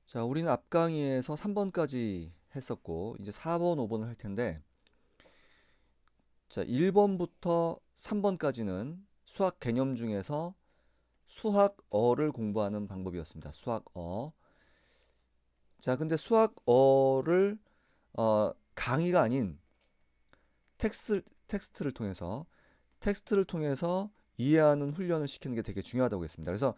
자, 우리는 앞 강의에서 3번까지 했었고, 이제 4번, 5번을 할 텐데, 자, 1번부터 3번까지는 수학 개념 중에서 수학어를 공부하는 방법이었습니다. 수학어. 자, 근데 수학어를, 강의가 아닌 텍스트를 통해서 이해하는 훈련을 시키는 게 되게 중요하다고 했습니다. 그래서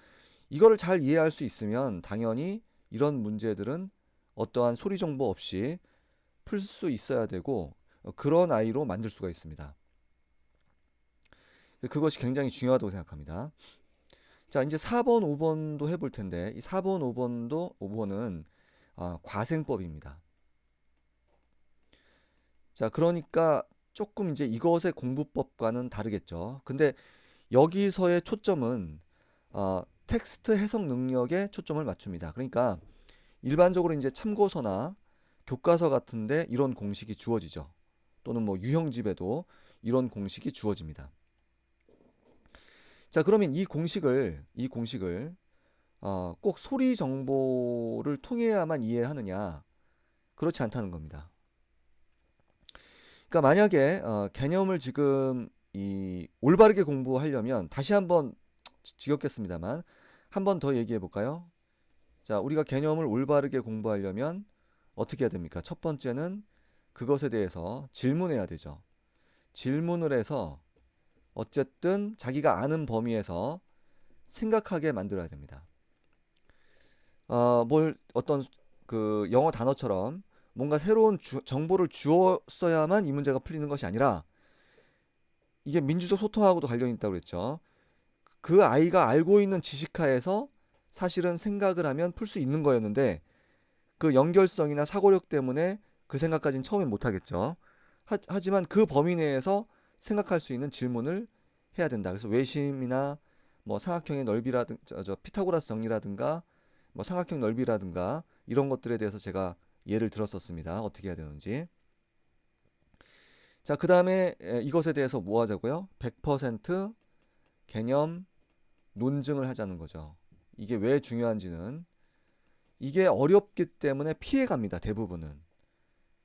이거를 잘 이해할 수 있으면 당연히 이런 문제들은 어떠한 소리 정보 없이 풀 수 있어야 되고 그런 아이로 만들 수가 있습니다. 그것이 굉장히 중요하다고 생각합니다. 자, 이제 4번, 5번도 해볼 텐데 이 4번, 5번은 과생법입니다. 자, 그러니까 조금 이제 이것의 공부법과는 다르겠죠. 근데 여기서의 초점은 텍스트 해석 능력에 초점을 맞춥니다. 그러니까 일반적으로 이제 참고서나 교과서 같은데 이런 공식이 주어지죠. 또는 뭐 유형집에도 이런 공식이 주어집니다. 자, 그러면 이 공식을 꼭 소리 정보를 통해야만 이해하느냐? 그렇지 않다는 겁니다. 그러니까 만약에 개념을 지금 이 올바르게 공부하려면 다시 한번 지겹겠습니다만 한 번 더 얘기해 볼까요? 자, 우리가 개념을 올바르게 공부하려면 어떻게 해야 됩니까? 첫 번째는 그것에 대해서 질문해야 되죠. 질문을 해서 어쨌든 자기가 아는 범위에서 생각하게 만들어야 됩니다. 뭘 어떤 그 영어 단어처럼 뭔가 새로운 정보를 주었어야만 이 문제가 풀리는 것이 아니라 이게 민주적 소통하고도 관련이 있다고 그랬죠. 그 아이가 알고 있는 지식하에서 사실은 생각을 하면 풀 수 있는 거였는데 그 연결성이나 사고력 때문에 그 생각까지는 처음엔 못 하겠죠. 하지만 그 범위 내에서 생각할 수 있는 질문을 해야 된다. 그래서 외심이나 뭐 삼각형의 넓이라든 저 피타고라스 정리라든가 뭐 삼각형 넓이라든가 이런 것들에 대해서 제가 예를 들었었습니다. 어떻게 해야 되는지. 자, 그다음에 이것에 대해서 뭐 하자고요? 100% 개념 논증을 하자는 거죠. 이게 왜 중요한지는 이게 어렵기 때문에 피해갑니다. 대부분은.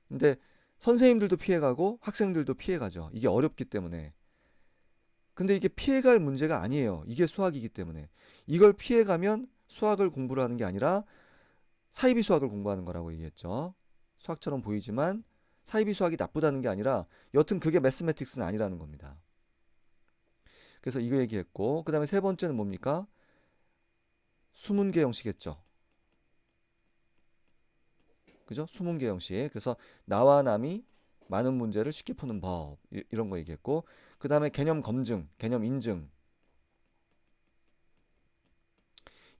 근데 선생님들도 피해가고 학생들도 피해가죠. 이게 어렵기 때문에. 근데 이게 피해갈 문제가 아니에요. 이게 수학이기 때문에. 이걸 피해가면 수학을 공부를 하는 게 아니라 사이비 수학을 공부하는 거라고 얘기했죠. 수학처럼 보이지만 사이비 수학이 나쁘다는 게 아니라 여튼 그게 매스매틱스는 아니라는 겁니다. 그래서 이거 얘기했고 그 다음에 세 번째는 뭡니까? 수문계 형식이겠죠. 그죠? 수문계 형식. 그래서 나와 남이 많은 문제를 쉽게 푸는 법 이런 거 얘기했고 그 다음에 개념 검증, 개념 인증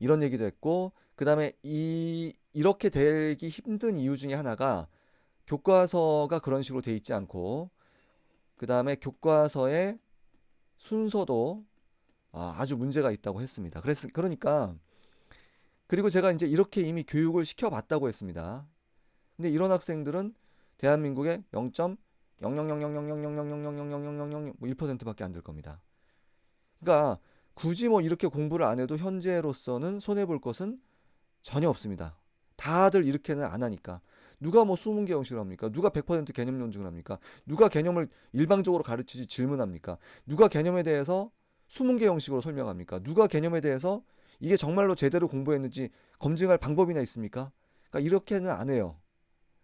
이런 얘기도 했고 그 다음에 이렇게 되기 힘든 이유 중에 하나가 교과서가 그런 식으로 돼 있지 않고 그 다음에 교과서의 순서도 아주 문제가 있다고 했습니다. 그러니까 그리고 제가 이제 이렇게 이미 교육을 시켜봤다고 했습니다. 근데 이런 학생들은 대한민국의 0.000000000000000000001%밖에 안 될 겁니다. 그러니까 굳이 뭐 이렇게 공부를 안 해도 현재로서는 손해 볼 것은 전혀 없습니다. 다들 이렇게는 안 하니까. 누가 뭐 수문계 형식을 합니까? 누가 100% 개념 논증을 합니까? 누가 개념을 일방적으로 가르치지 질문합니까? 누가 개념에 대해서 수문계 형식으로 설명합니까? 누가 개념에 대해서 이게 정말로 제대로 공부했는지 검증할 방법이나 있습니까? 그러니까 이렇게는 안 해요.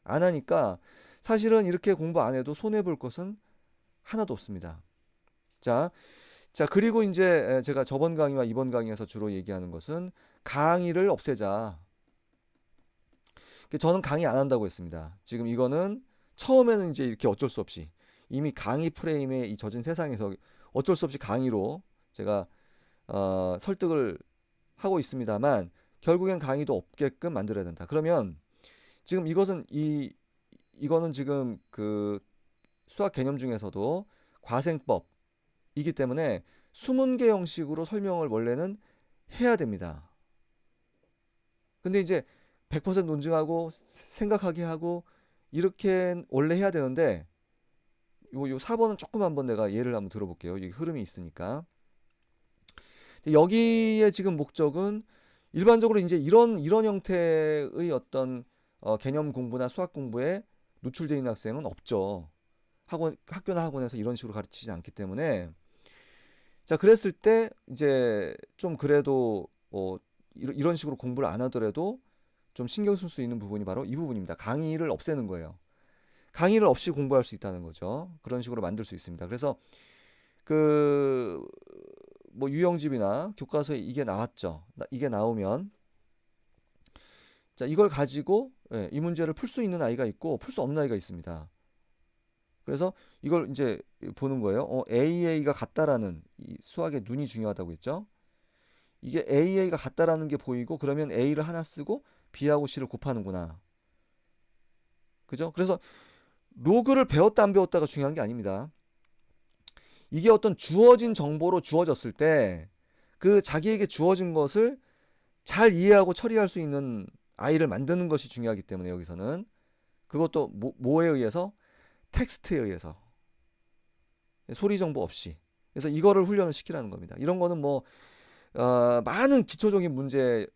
안 하니까 사실은 이렇게 공부 안 해도 손해 볼 것은 하나도 없습니다. 자, 자, 그리고 이제 제가 저번 강의와 이번 강의에서 주로 얘기하는 것은 강의를 없애자. 저는 강의 안 한다고 했습니다. 지금 이거는 처음에는 이제 이렇게 어쩔 수 없이 이미 강의 프레임에 이 젖은 세상에서 어쩔 수 없이 강의로 제가 설득을 하고 있습니다만 결국엔 강의도 없게끔 만들어야 된다. 그러면 지금 이거는 지금 그 수학 개념 중에서도 과생법이기 때문에 수문계 형식으로 설명을 원래는 해야 됩니다. 근데 이제 100% 논증하고 생각하게 하고 이렇게 원래 해야 되는데 요 4번은 조금 한번 내가 예를 한번 들어볼게요. 여기 흐름이 있으니까. 여기에 지금 목적은 일반적으로 이제 이런 형태의 어떤 개념 공부나 수학 공부에 노출되어 있는 학생은 없죠. 학교나 학원에서 이런 식으로 가르치지 않기 때문에. 자, 그랬을 때 이제 좀 그래도 이런 식으로 공부를 안 하더라도 좀 신경 쓸 수 있는 부분이 바로 이 부분입니다. 강의를 없애는 거예요. 강의를 없이 공부할 수 있다는 거죠. 그런 식으로 만들 수 있습니다. 그래서 그 뭐 유형집이나 교과서에 이게 나왔죠. 이게 나오면 자, 이걸 가지고 이 문제를 풀 수 있는 아이가 있고 풀 수 없는 아이가 있습니다. 그래서 이걸 이제 보는 거예요. AA가 같다라는 이 수학의 눈이 중요하다고 했죠. 이게 AA가 같다라는 게 보이고 그러면 A를 하나 쓰고 B하고 C를 곱하는구나. 그죠? 그래서 로그를 배웠다 안 배웠다가 중요한 게 아닙니다. 이게 어떤 주어진 정보로 주어졌을 때 그 자기에게 주어진 것을 잘 이해하고 처리할 수 있는 아이를 만드는 것이 중요하기 때문에 여기서는 그것도 뭐에 의해서 텍스트에 의해서 소리 정보 없이 그래서 이거를 훈련을 시키라는 겁니다. 이런 거는 뭐 많은 기초적인 문제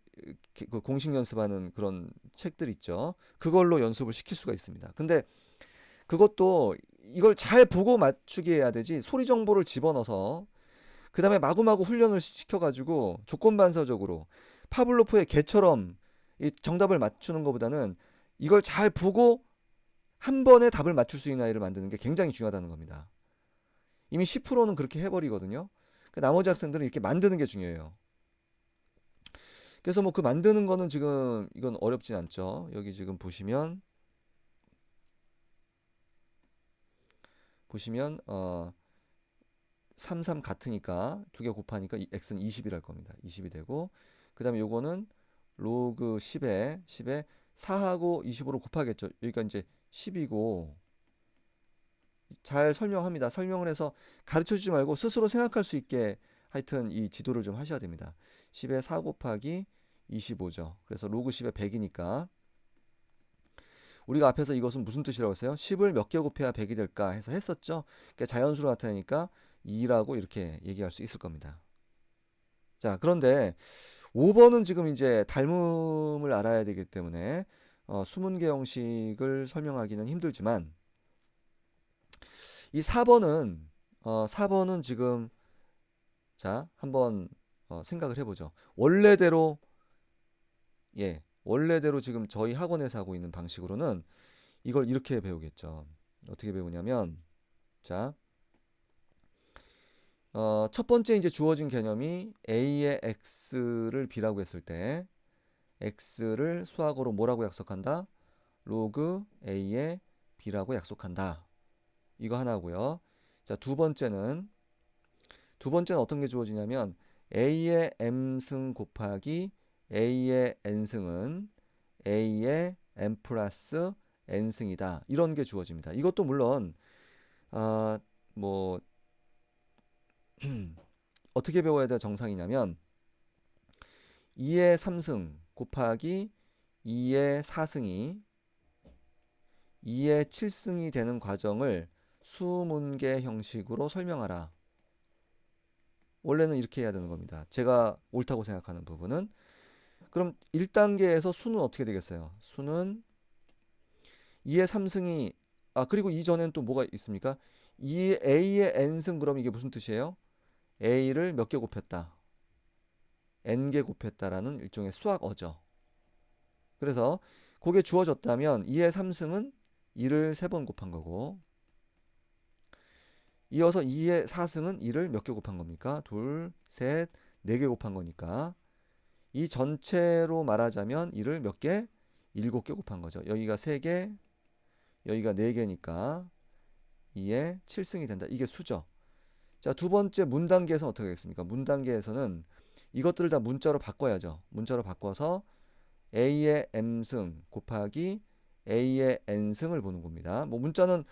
그 공식 연습하는 그런 책들 있죠. 그걸로 연습을 시킬 수가 있습니다. 근데 그것도 이걸 잘 보고 맞추게 해야 되지 소리 정보를 집어넣어서 그 다음에 마구마구 훈련을 시켜가지고 조건반사적으로 파블로프의 개처럼 이 정답을 맞추는 것보다는 이걸 잘 보고 한 번에 답을 맞출 수 있는 아이를 만드는 게 굉장히 중요하다는 겁니다. 이미 10%는 그렇게 해버리거든요. 나머지 학생들은 이렇게 만드는 게 중요해요. 그래서 뭐 그 만드는 거는 지금 이건 어렵진 않죠. 여기 지금 보시면 3, 3 같으니까 두 개 곱하니까 x는 20이랄 겁니다. 20이 되고 그 다음에 요거는 로그 10에 4하고 25로 곱하겠죠. 여기가 이제 10이고 잘 설명합니다. 설명을 해서 가르쳐 주지 말고 스스로 생각할 수 있게 하여튼 이 지도를 좀 하셔야 됩니다. 10에 4 곱하기 25죠. 그래서 로그 10에 100이니까 우리가 앞에서 이것은 무슨 뜻이라고 했어요? 10을 몇 개 곱해야 100이 될까 해서 했었죠. 그러니까 자연수로 나타내니까 2라고 이렇게 얘기할 수 있을 겁니다. 자, 그런데 5번은 지금 이제 닮음을 알아야 되기 때문에 수문계 형식을 설명하기는 힘들지만 이 4번은 지금 자, 한번 생각을 해보죠. 원래대로 지금 저희 학원에서 하고 있는 방식으로는 이걸 이렇게 배우겠죠. 어떻게 배우냐면 자, 첫 번째 이제 주어진 개념이 A의 X를 B라고 했을 때 X를 수학으로 뭐라고 약속한다? 로그 A의 B라고 약속한다. 이거 하나고요. 자, 두 번째는 어떤 게 주어지냐면 A의 M승 곱하기 A의 N승은 A의 M 플러스 N승이다. 이런 게 주어집니다. 이것도 물론 뭐 어떻게 배워야 될 정상이냐면 2의 3승 곱하기 2의 4승이 2의 7승이 되는 과정을 수문계 형식으로 설명하라. 원래는 이렇게 해야 되는 겁니다. 제가 옳다고 생각하는 부분은 그럼 1단계에서 수는 어떻게 되겠어요? 수는 2의 3승이 그리고 이전엔 또 뭐가 있습니까? 2 A의 N승 그럼 이게 무슨 뜻이에요? A를 몇 개 곱했다. N개 곱했다라는 일종의 수학어죠. 그래서 그게 주어졌다면 2의 3승은 2를 3번 곱한 거고 이어서 2의 4승은 2를 몇 개 곱한 겁니까? 둘, 셋, 4개 곱한 거니까 이 전체로 말하자면 2를 몇 개? 7개 곱한 거죠. 여기가 3개, 여기가 4개니까 2의 7승이 된다. 이게 수죠. 자, 두 번째 문 단계에서는 어떻게 하겠습니까? 문 단계에서는 이것들을 다 문자로 바꿔야죠. 문자로 바꿔서 A의 M승 곱하기 A의 N승을 보는 겁니다. 뭐 문자는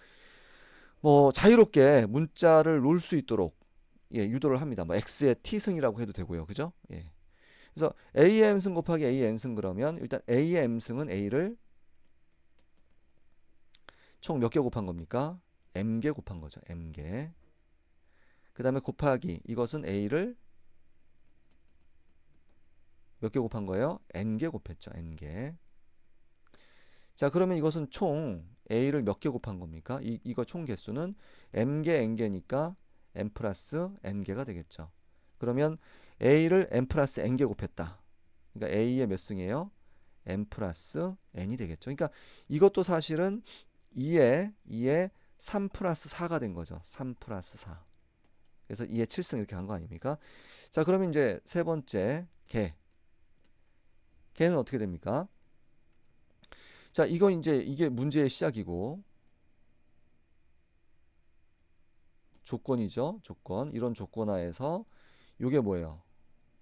뭐 자유롭게 문자를 놓을 수 있도록 유도를 합니다. 뭐 X의 T승이라고 해도 되고요. 그죠? 그래서 A의 M승 곱하기 A의 N승 그러면 일단 A의 M승은 A를 총 몇 개 곱한 겁니까? M개 곱한 거죠. M개. 그 다음에 곱하기 이것은 A를 몇 개 곱한 거예요? n개 곱했죠. n개. 자, 그러면 이것은 총 a를 몇 개 곱한 겁니까? 이거 총 개수는 m개 n개니까 m 플러스 n개가 되겠죠. 그러면 a를 m 플러스 n개 곱했다. 그러니까 a의 몇 승이에요? m 플러스 n이 되겠죠. 그러니까 이것도 사실은 2에 3 플러스 4가 된 거죠. 3 플러스 4. 그래서 2에 7승 이렇게 한 거 아닙니까? 자, 그러면 이제 세 번째 개는 어떻게 됩니까? 자, 이거 이제 이게 문제의 시작이고 조건이죠. 조건. 이런 조건하에서 이게 뭐예요?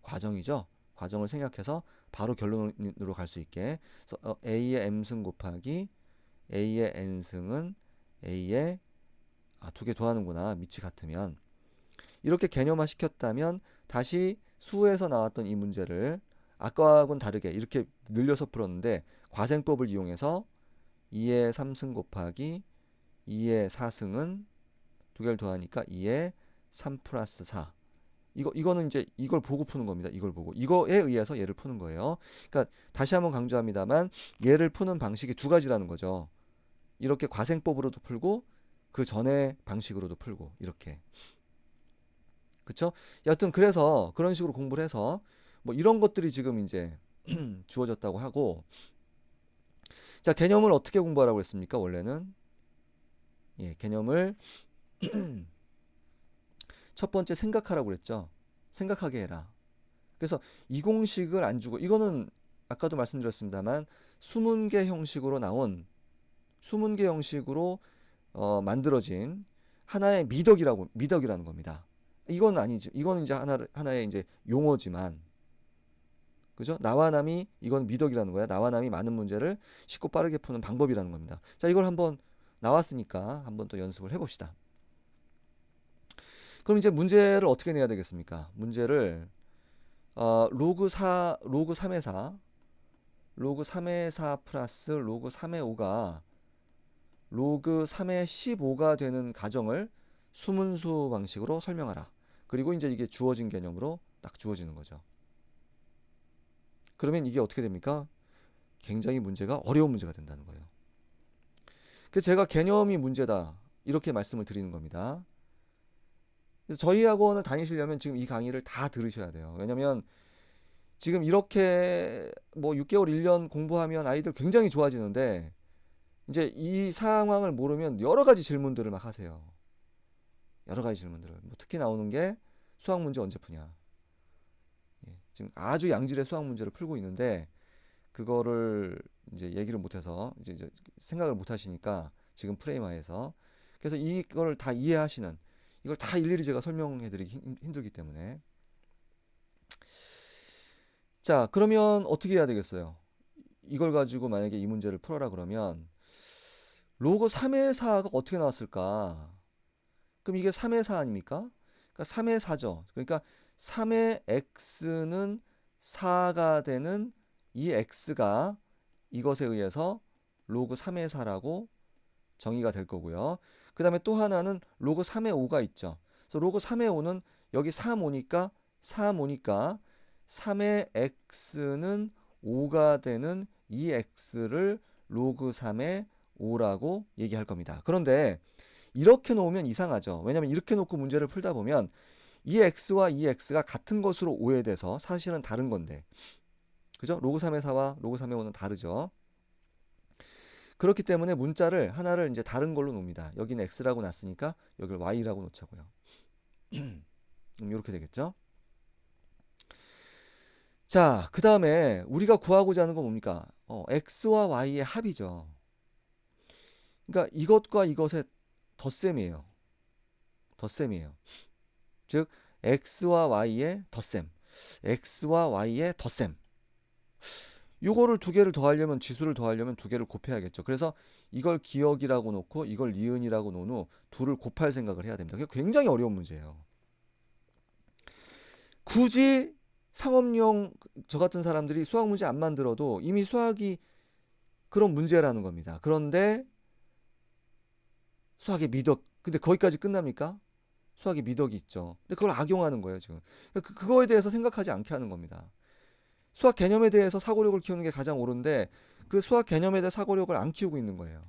과정이죠. 과정을 생각해서 바로 결론으로 갈 수 있게. 그래서 A의 M승 곱하기 A의 N승은 A의 두 개 더하는구나. 밑이 같으면. 이렇게 개념화 시켰다면 다시 수에서 나왔던 이 문제를 아까하고는 다르게 이렇게 늘려서 풀었는데 과생법을 이용해서 2의 3승 곱하기 2의 4승은 두 개를 더하니까 2의 3 플러스 4. 이거는 이제 이걸 보고 푸는 겁니다. 이걸 보고. 이거에 의해서 얘를 푸는 거예요. 그러니까 다시 한번 강조합니다만 얘를 푸는 방식이 두 가지라는 거죠. 이렇게 과생법으로도 풀고 그 전에 방식으로도 풀고 이렇게. 그쵸? 여하튼 그래서 그런 식으로 공부를 해서 뭐 이런 것들이 지금 이제 주어졌다고 하고 자, 개념을 어떻게 공부하라고 했습니까? 원래는 개념을 첫 번째 생각하라고 그랬죠. 생각하게 해라. 그래서 이 공식을 안 주고 이거는 아까도 말씀드렸습니다만 수문계 형식으로 나온 수문계 형식으로 만들어진 하나의 미덕이라는 겁니다. 이건 아니죠. 이거는 이제 하나의 이제 용어지만 그죠? 나와 남이 이건 미덕이라는 거야. 나와 남이 많은 문제를 쉽고 빠르게 푸는 방법이라는 겁니다. 자, 이걸 한번 나왔으니까 한번 또 연습을 해봅시다. 그럼 이제 문제를 어떻게 내야 되겠습니까? 문제를 로그 3의 4 로그 3의 4 플러스 로그 3의 5가 로그 3의 15가 되는 가정을 수문수 방식으로 설명하라. 그리고 이제 이게 주어진 개념으로 딱 주어지는 거죠. 그러면 이게 어떻게 됩니까? 굉장히 문제가 어려운 문제가 된다는 거예요. 그래서 제가 개념이 문제다 이렇게 말씀을 드리는 겁니다. 그래서 저희 학원을 다니시려면 지금 이 강의를 다 들으셔야 돼요. 왜냐면 지금 이렇게 뭐 6개월, 1년 공부하면 아이들 굉장히 좋아지는데 이제 이 상황을 모르면 여러 가지 질문들을 막 하세요. 여러 가지 질문들을. 뭐 특히 나오는 게 수학 문제 언제 푸냐. 지금 아주 양질의 수학 문제를 풀고 있는데 그거를 이제 얘기를 못해서 이제 생각을 못 하시니까 지금 프레임하에서 그래서 이걸 다 이해하시는 이걸 다 일일이 제가 설명해드리기 힘들기 때문에 자, 그러면 어떻게 해야 되겠어요? 이걸 가지고 만약에 이 문제를 풀어라 그러면 로그 3의 4가 어떻게 나왔을까? 그럼 이게 3의 4 아닙니까? 그러니까 3의 4죠. 그러니까 3의 x는 4가 되는 이 x가 이것에 의해서 로그 3의 4라고 정의가 될 거고요. 그 다음에 또 하나는 로그 3의 5가 있죠. 그래서 로그 3의 5는 여기 3 오니까 3의 x는 5가 되는 이 x를 로그 3의 5라고 얘기할 겁니다. 그런데 이렇게 놓으면 이상하죠. 왜냐하면 이렇게 놓고 문제를 풀다 보면 이 x와 이 x가 같은 것으로 오해돼서 사실은 다른 건데 그죠? 로그 3의 4와 로그 3의 5는 다르죠. 그렇기 때문에 문자를 하나를 이제 다른 걸로 놓습니다. 여기는 x라고 놨으니까 여기를 y라고 놓자고요. 이렇게 되겠죠? 자, 그 다음에 우리가 구하고자 하는 건 뭡니까? x와 y의 합이죠. 그러니까 이것과 이것의 덧셈이에요. 덧셈이에요. 즉 x와 y의 덧셈. x와 y의 덧셈. 요거를 두 개를 더하려면 지수를 더하려면 두 개를 곱해야겠죠. 그래서 이걸 기억이라고 놓고 이걸 니은이라고 놓은 후 둘을 곱할 생각을 해야 됩니다. 그게 굉장히 어려운 문제예요. 굳이 상업용 저 같은 사람들이 수학 문제 안 만들어도 이미 수학이 그런 문제라는 겁니다. 그런데 수학의 미덕 근데 거기까지 끝납니까? 수학의 미덕이 있죠. 근데 그걸 악용하는 거예요, 지금. 그거에 대해서 생각하지 않게 하는 겁니다. 수학 개념에 대해서 사고력을 키우는 게 가장 옳은데 그 수학 개념에 대해 사고력을 안 키우고 있는 거예요.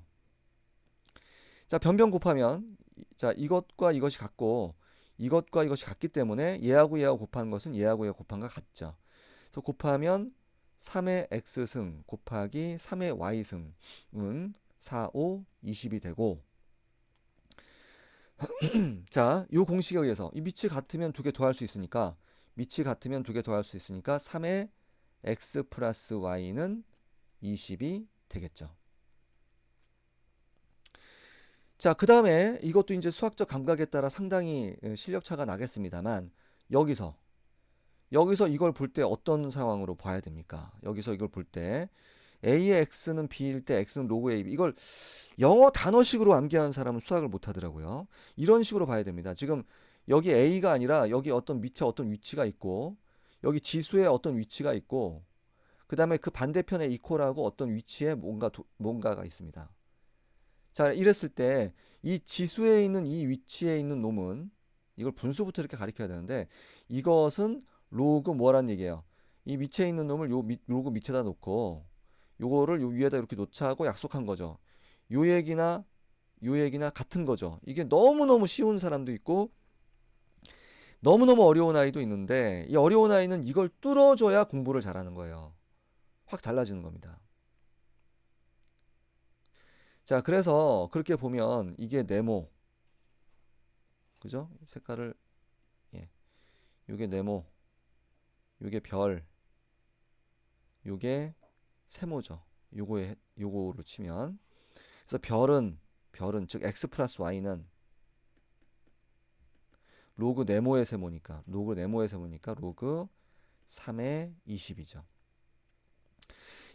자, 변변 곱하면 자, 이것과 이것이 같고 이것과 이것이 같기 때문에 얘하고 얘하고 곱한 것은 얘하고 얘하고 곱한 것 같죠. 그래서 곱하면 3의 x승 곱하기 3의 y승은 4, 5, 20이 되고 자, 이 공식에 의해서 이 밑이 같으면 두 개 더할 수 있으니까 밑이 같으면 두 개 더할 수 있으니까 3의 x 플러스 y는 20이 되겠죠. 자, 그 다음에 이것도 이제 수학적 감각에 따라 상당히 실력 차가 나겠습니다만 여기서 이걸 볼 때 어떤 상황으로 봐야 됩니까? 여기서 이걸 볼 때 a의 x는 b일 때 x는 로그 ab 이걸 영어 단어식으로 암기하는 사람은 수학을 못 하더라고요. 이런 식으로 봐야 됩니다. 지금 여기 a가 아니라 여기 어떤 밑에 어떤 위치가 있고 여기 지수에 어떤 위치가 있고 그 다음에 그 반대편에 이퀄하고 어떤 위치에 뭔가가 있습니다. 자, 이랬을 때 이 지수에 있는 이 위치에 있는 놈은 이걸 분수부터 이렇게 가리켜야 되는데 이것은 로그 뭐란 얘기예요? 이 밑에 있는 놈을 로그 밑에다 놓고 요거를 요 위에다 이렇게 놓자 하고 약속한 거죠. 요 얘기나 같은 거죠. 이게 너무너무 쉬운 사람도 있고 너무너무 어려운 아이도 있는데 이 어려운 아이는 이걸 뚫어줘야 공부를 잘하는 거예요. 확 달라지는 겁니다. 자, 그래서 그렇게 보면 이게 네모, 그죠? 색깔을 예, 요게 네모, 요게 별, 요게 세모죠. 요거로 치면 그래서 별은 즉 x 플러스 y는 로그 네모의 세모니까 로그 3의 20이죠.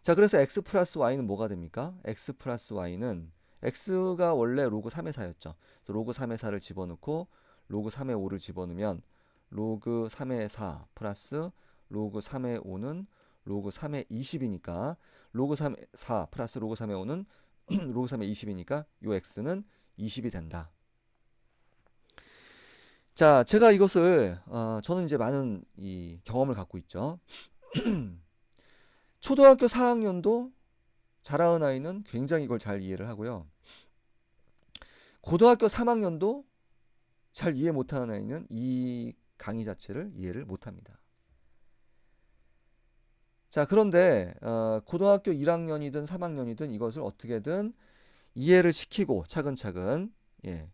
자, 그래서 x 플러스 y는 뭐가 됩니까? x 플러스 y는 x가 원래 로그 3의 4였죠. 그래서 로그 3의 4를 집어넣고 로그 3의 5를 집어넣으면 로그 3의 4 플러스 로그 3의 5는 로그 3의 20이니까 로그 3의 4 플러스 로그 3의 5는 로그 3의 20이니까 요 x는 20이 된다. 자, 제가 이것을 저는 이제 많은 이 경험을 갖고 있죠. 초등학교 4학년도 잘하는 아이는 굉장히 이걸 잘 이해를 하고요. 고등학교 3학년도 잘 이해 못하는 아이는 이 강의 자체를 이해를 못합니다. 자, 그런데 고등학교 1학년이든 3학년이든 이것을 어떻게든 이해를 시키고 차근차근 예,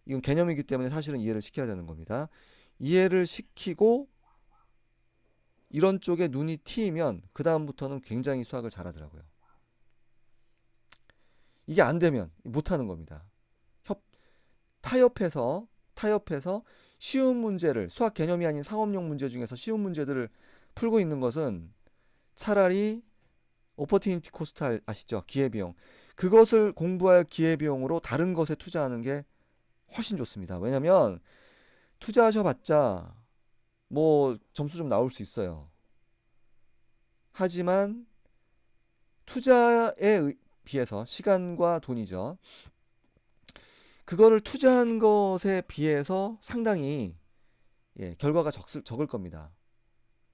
이건 개념이기 때문에 사실은 이해를 시켜야 되는 겁니다. 이해를 시키고 이런 쪽에 눈이 트이면 그 다음부터는 굉장히 수학을 잘하더라고요. 이게 안 되면 못하는 겁니다. 타협해서 쉬운 문제를 수학 개념이 아닌 상업용 문제 중에서 쉬운 문제들을 풀고 있는 것은 차라리 오퍼튜니티 코스트 아시죠? 기회비용. 그것을 공부할 기회비용으로 다른 것에 투자하는 게 훨씬 좋습니다. 왜냐면 투자하셔봤자 뭐 점수 좀 나올 수 있어요. 하지만 투자에 비해서 시간과 돈이죠. 그거를 투자한 것에 비해서 상당히 결과가 적을 겁니다.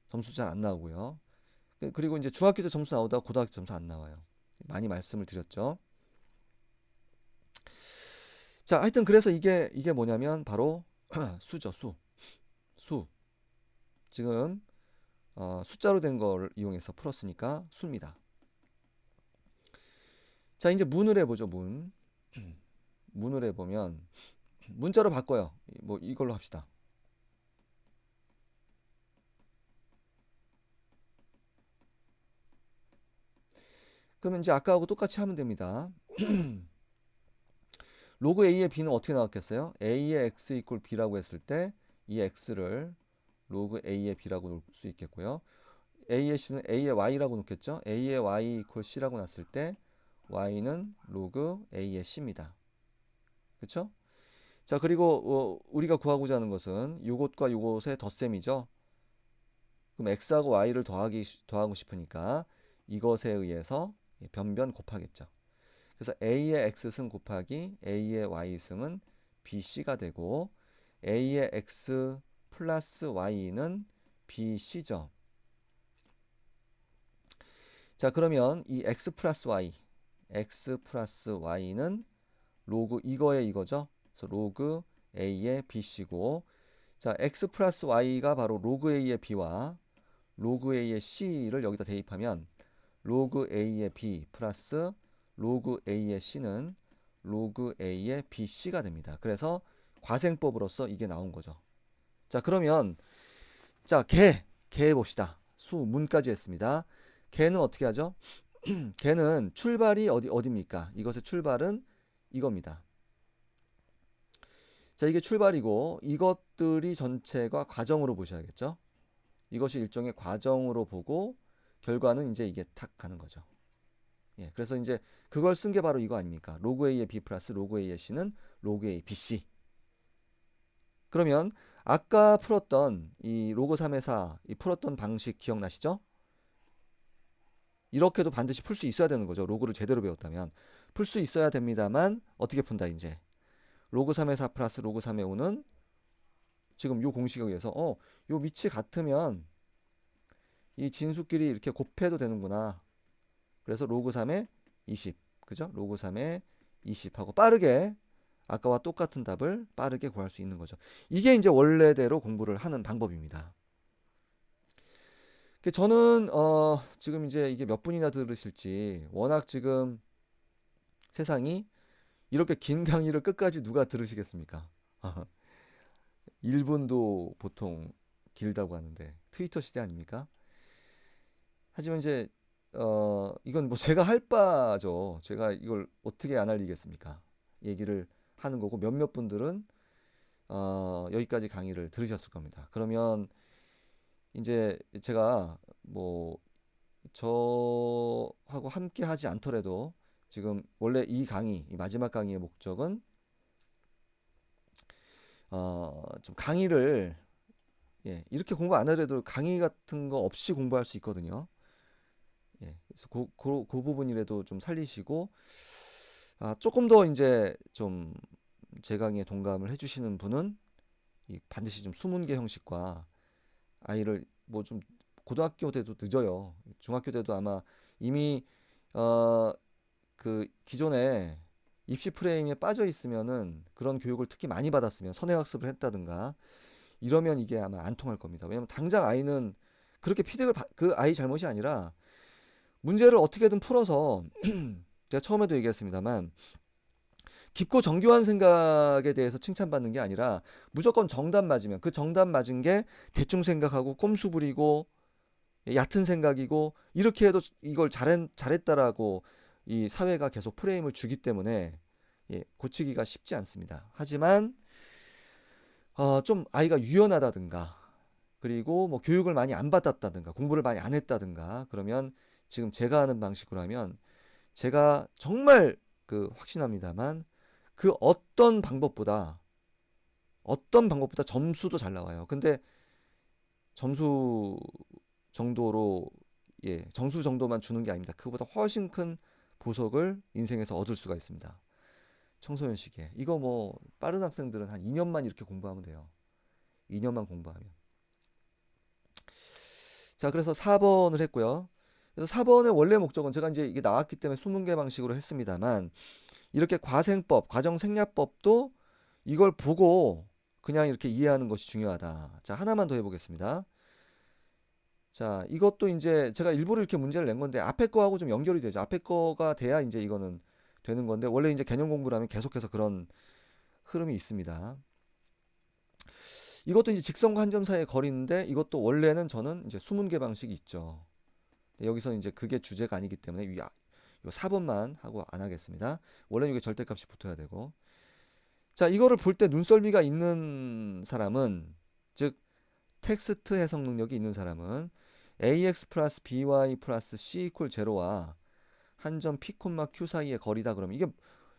점수 잘 안 나오고요. 그리고 이제 중학교 때 점수 나오다가 고등학교 점수 안 나와요. 많이 말씀을 드렸죠. 자, 하여튼 그래서 이게 뭐냐면 바로 수죠, 수. 지금 숫자로 된 걸 이용해서 풀었으니까 수입니다. 자, 이제 문을 해보죠, 문. 문을 해보면 문자로 바꿔요. 뭐 이걸로 합시다. 그러면 이제 아까하고 똑같이 하면 됩니다. 로그 A의 B는 어떻게 나왔겠어요? A의 X 이퀄 B라고 했을 때 이 X를 로그 A의 B라고 놓을 수 있겠고요. A의 C는 A의 Y라고 놓겠죠? A의 Y 이퀄 C라고 놨을 때 Y는 로그 A의 C입니다. 그렇죠? 자, 그리고 우리가 구하고자 하는 것은 요것과 요것의 덧셈이죠. 그럼 X하고 Y를 더하고 싶으니까 이것에 의해서 변변 곱하겠죠. 그래서 A의 X승 곱하기 A의 Y승은 BC가 되고 A의 X 플러스 Y는 BC죠. 자, 그러면 이 x 플러스 y는 로그 이거에 이거죠. 그래서 로그 a의 bc고, 자, x 플러스 y가 바로 로그 a의 b와 로그 a의 c를 여기다 대입하면 로그 a의 b 플러스 로그 a의 c는 로그 a의 bc가 됩니다. 그래서 과생법으로서 이게 나온 거죠. 자, 그러면 자, 개 봅시다. 수문까지 했습니다. 개는 어떻게 하죠? 개는 출발이 어디입니까? 이것의 출발은 이겁니다. 자, 이게 출발이고 이것들이 전체가 과정으로 보셔야겠죠? 이것이 일종의 과정으로 보고 결과는 이제 이게 탁 가는 거죠. 예, 그래서 이제 그걸 쓴 게 바로 이거 아닙니까? 로그 A의 B 플러스 로그 A의 C는 로그 A BC. 그러면 아까 풀었던 이 로그 3의 4, 이 풀었던 방식 기억나시죠? 이렇게도 반드시 풀 수 있어야 되는 거죠. 로그를 제대로 배웠다면. 풀 수 있어야 됩니다만 어떻게 푼다 이제. 로그 3의 4 플러스 로그 3의 5는 지금 요 공식에 의해서 요 밑이 같으면 이 진수끼리 이렇게 곱해도 되는구나. 그래서 로그 3의 20. 그죠? 로그 3의 20하고 빠르게 아까와 똑같은 답을 빠르게 구할 수 있는 거죠. 이게 이제 원래대로 공부를 하는 방법입니다. 저는 지금 이제 이게 몇 분이나 들으실지 워낙 지금 세상이 이렇게 긴 강의를 끝까지 누가 들으시겠습니까? 1분도 보통 길다고 하는데 트위터 시대 아닙니까? 하지만 이제 이건 뭐 제가 할 바죠. 제가 이걸 어떻게 안 알리겠습니까? 얘기를 하는 거고 몇몇 분들은 여기까지 강의를 들으셨을 겁니다. 그러면 이제 제가 뭐 저하고 함께 하지 않더라도 지금 원래 이 강의, 이 마지막 강의의 목적은 좀 강의를 이렇게 공부 안 하더라도 강의 같은 거 없이 공부할 수 있거든요. 그래서 그 부분이라도 좀 살리시고 조금 더 이제 좀 제 강의에 동감을 해주시는 분은 반드시 좀 수문계 형식과 아이를 뭐 좀 고등학교 때도 늦어요. 중학교 때도 아마 이미 그 기존에 입시 프레임에 빠져 있으면은 그런 교육을 특히 많이 받았으면 선행학습을 했다든가 이러면 이게 아마 안 통할 겁니다. 왜냐면 당장 아이는 그렇게 피드백을 그 아이 잘못이 아니라 문제를 어떻게든 풀어서 제가 처음에도 얘기했습니다만 깊고 정교한 생각에 대해서 칭찬받는 게 아니라 무조건 정답 맞으면 그 정답 맞은 게 대충 생각하고 꼼수 부리고 얕은 생각이고 이렇게 해도 이걸 잘했다라고 이 사회가 계속 프레임을 주기 때문에 고치기가 쉽지 않습니다. 하지만 좀 아이가 유연하다든가 그리고 뭐 교육을 많이 안 받았다든가 공부를 많이 안 했다든가 그러면 지금 제가 하는 방식으로 하면 제가 정말 확신합니다만 그 어떤 방법보다 점수도 잘 나와요. 근데 점수 정도로 점수 정도만 주는 게 아닙니다. 그보다 훨씬 큰 보석을 인생에서 얻을 수가 있습니다. 청소년 시기에 이거 뭐 빠른 학생들은 한 2년만 이렇게 공부하면 돼요. 2년만 공부하면. 자, 그래서 4번을 했고요. 그래서 4번의 원래 목적은 제가 이제 이게 나왔기 때문에 수문계 방식으로 했습니다만 이렇게 과생법, 과정생략법도 이걸 보고 그냥 이렇게 이해하는 것이 중요하다. 자, 하나만 더 해보겠습니다. 자, 이것도 이제 제가 일부러 이렇게 문제를 낸 건데 앞에 거하고 좀 연결이 되죠. 앞에 거가 돼야 이제 이거는 되는 건데 원래 이제 개념 공부를 하면 계속해서 그런 흐름이 있습니다. 이것도 이제 직선과 한 점 사이의 거리인데 이것도 원래는 저는 이제 수문계 방식이 있죠. 여기서 이제 그게 주제가 아니기 때문에 이 4번만 하고 안 하겠습니다. 원래는 이게 절대값이 붙어야 되고. 자, 이거를 볼 때 눈썰미가 있는 사람은 즉 텍스트 해석 능력이 있는 사람은 ax 플러스 by 플러스 c 이퀄 제로와 한 점 p, q 사이의 거리다 그러면 이게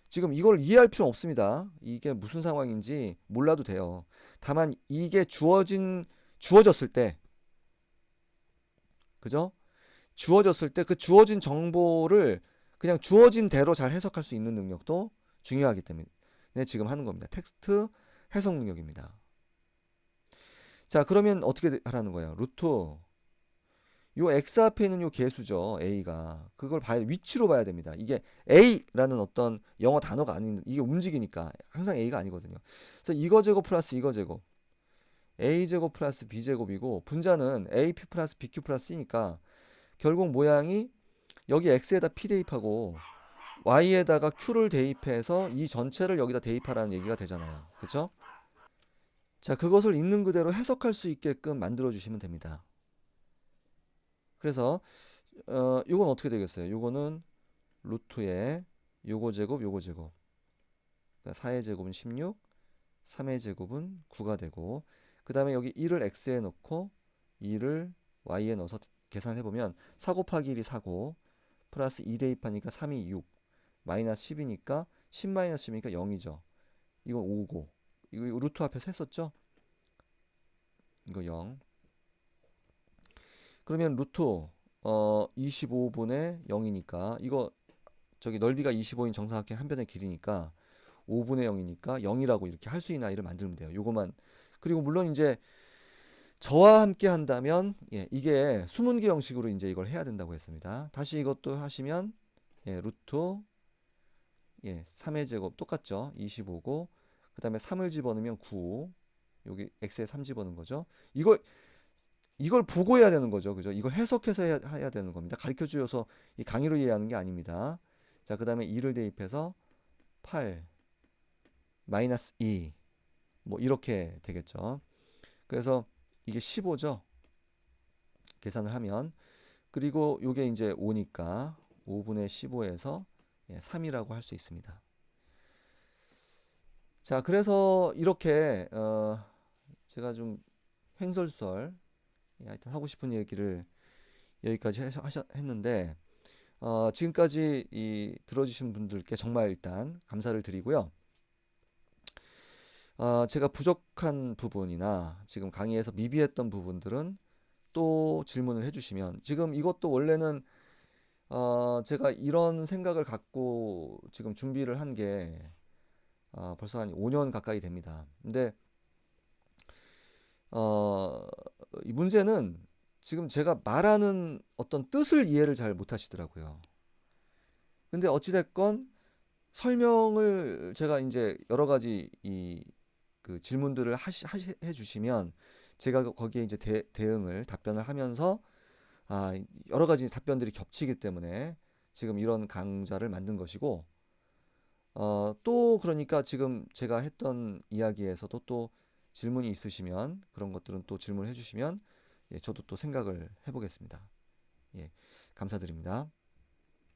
지금 이걸 이해할 필요 없습니다. 이게 무슨 상황인지 몰라도 돼요. 다만 이게 주어졌을 때 그죠? 주어졌을 때 그 주어진 정보를 그냥 주어진 대로 잘 해석할 수 있는 능력도 중요하기 때문에 지금 하는 겁니다. 텍스트 해석 능력입니다. 자, 그러면 어떻게 하라는 거예요? 루트 요 x 앞에 있는 요 개수죠. a가. 그걸 위치로 봐야 됩니다. 이게 a라는 어떤 영어 단어가 아닌, 이게 움직이니까 항상 a가 아니거든요. 그래서 이거 제곱 플러스 이거 제곱, a 제곱 플러스 b 제곱이고, 분자는 ap 플러스 bq 플러스 c니까 결국 모양이 여기 x에다 p 대입하고 y에다가 q를 대입해서 이 전체를 여기다 대입하라는 얘기가 되잖아요. 그렇죠? 자, 그것을 있는 그대로 해석할 수 있게끔 만들어 주시면 됩니다. 그래서 요건 어떻게 되겠어요? 요거는 루트에 요거 제곱 요거 제곱, 그러니까 4의 제곱은 16, 3의 제곱은 9가 되고, 그 다음에 여기 1을 x에 넣고 2를 y에 넣어서 계산을 해보면 4 곱하기 1이 4고 플러스 2 대입하니까 3이 6, 마이너스 10이니까 10 마이너스 10이니까 0이죠. 이건 5고, 이거 루트 앞에서 했었죠? 이거 0. 그러면 루트 25분의 0이니까 이거 저기 넓이가 25인 정사각형 한 변의 길이니까 5분의 0이니까 0이라고 이렇게 할 수 있는 아이를 만들면 돼요. 요거만. 그리고 물론 이제 저와 함께 한다면 이게 수문계 형식으로 이제 이걸 해야 된다고 했습니다. 다시 이것도 하시면 루트 3의 제곱 똑같죠. 25고 그 다음에 3을 집어넣으면 9, 여기 x에 3 집어넣은 거죠. 이걸 보고 해야 되는 거죠. 그죠? 이걸 해석해서 해야 되는 겁니다. 가르쳐 주어서 이 강의로 이해하는 게 아닙니다. 자, 그 다음에 2를 대입해서 8 마이너스 2 뭐 이렇게 되겠죠. 그래서 이게 15죠. 계산을 하면. 그리고 요게 이제 5니까 5분의 15에서 3이라고 할 수 있습니다. 자, 그래서 이렇게 제가 좀 횡설수설 하여튼 하고 싶은 얘기를 여기까지 했는데 지금까지 들어주신 분들께 정말 일단 감사를 드리고요. 제가 부족한 부분이나 지금 강의에서 미비했던 부분들은 또 질문을 해주시면, 지금 이것도 원래는 제가 이런 생각을 갖고 지금 준비를 한 게 벌써 한 5년 가까이 됩니다. 근데 이 문제는 지금 제가 말하는 어떤 뜻을 이해를 잘 못하시더라고요. 근데 어찌됐건 설명을 제가 이제 여러 가지 그 질문들을 해주시면 제가 거기에 이제 대응을 답변을 하면서 여러 가지 답변들이 겹치기 때문에 지금 이런 강좌를 만든 것이고, 또 그러니까 지금 제가 했던 이야기에서도 또 질문이 있으시면 그런 것들은 또 질문을 해주시면 저도 또 생각을 해보겠습니다. 감사드립니다.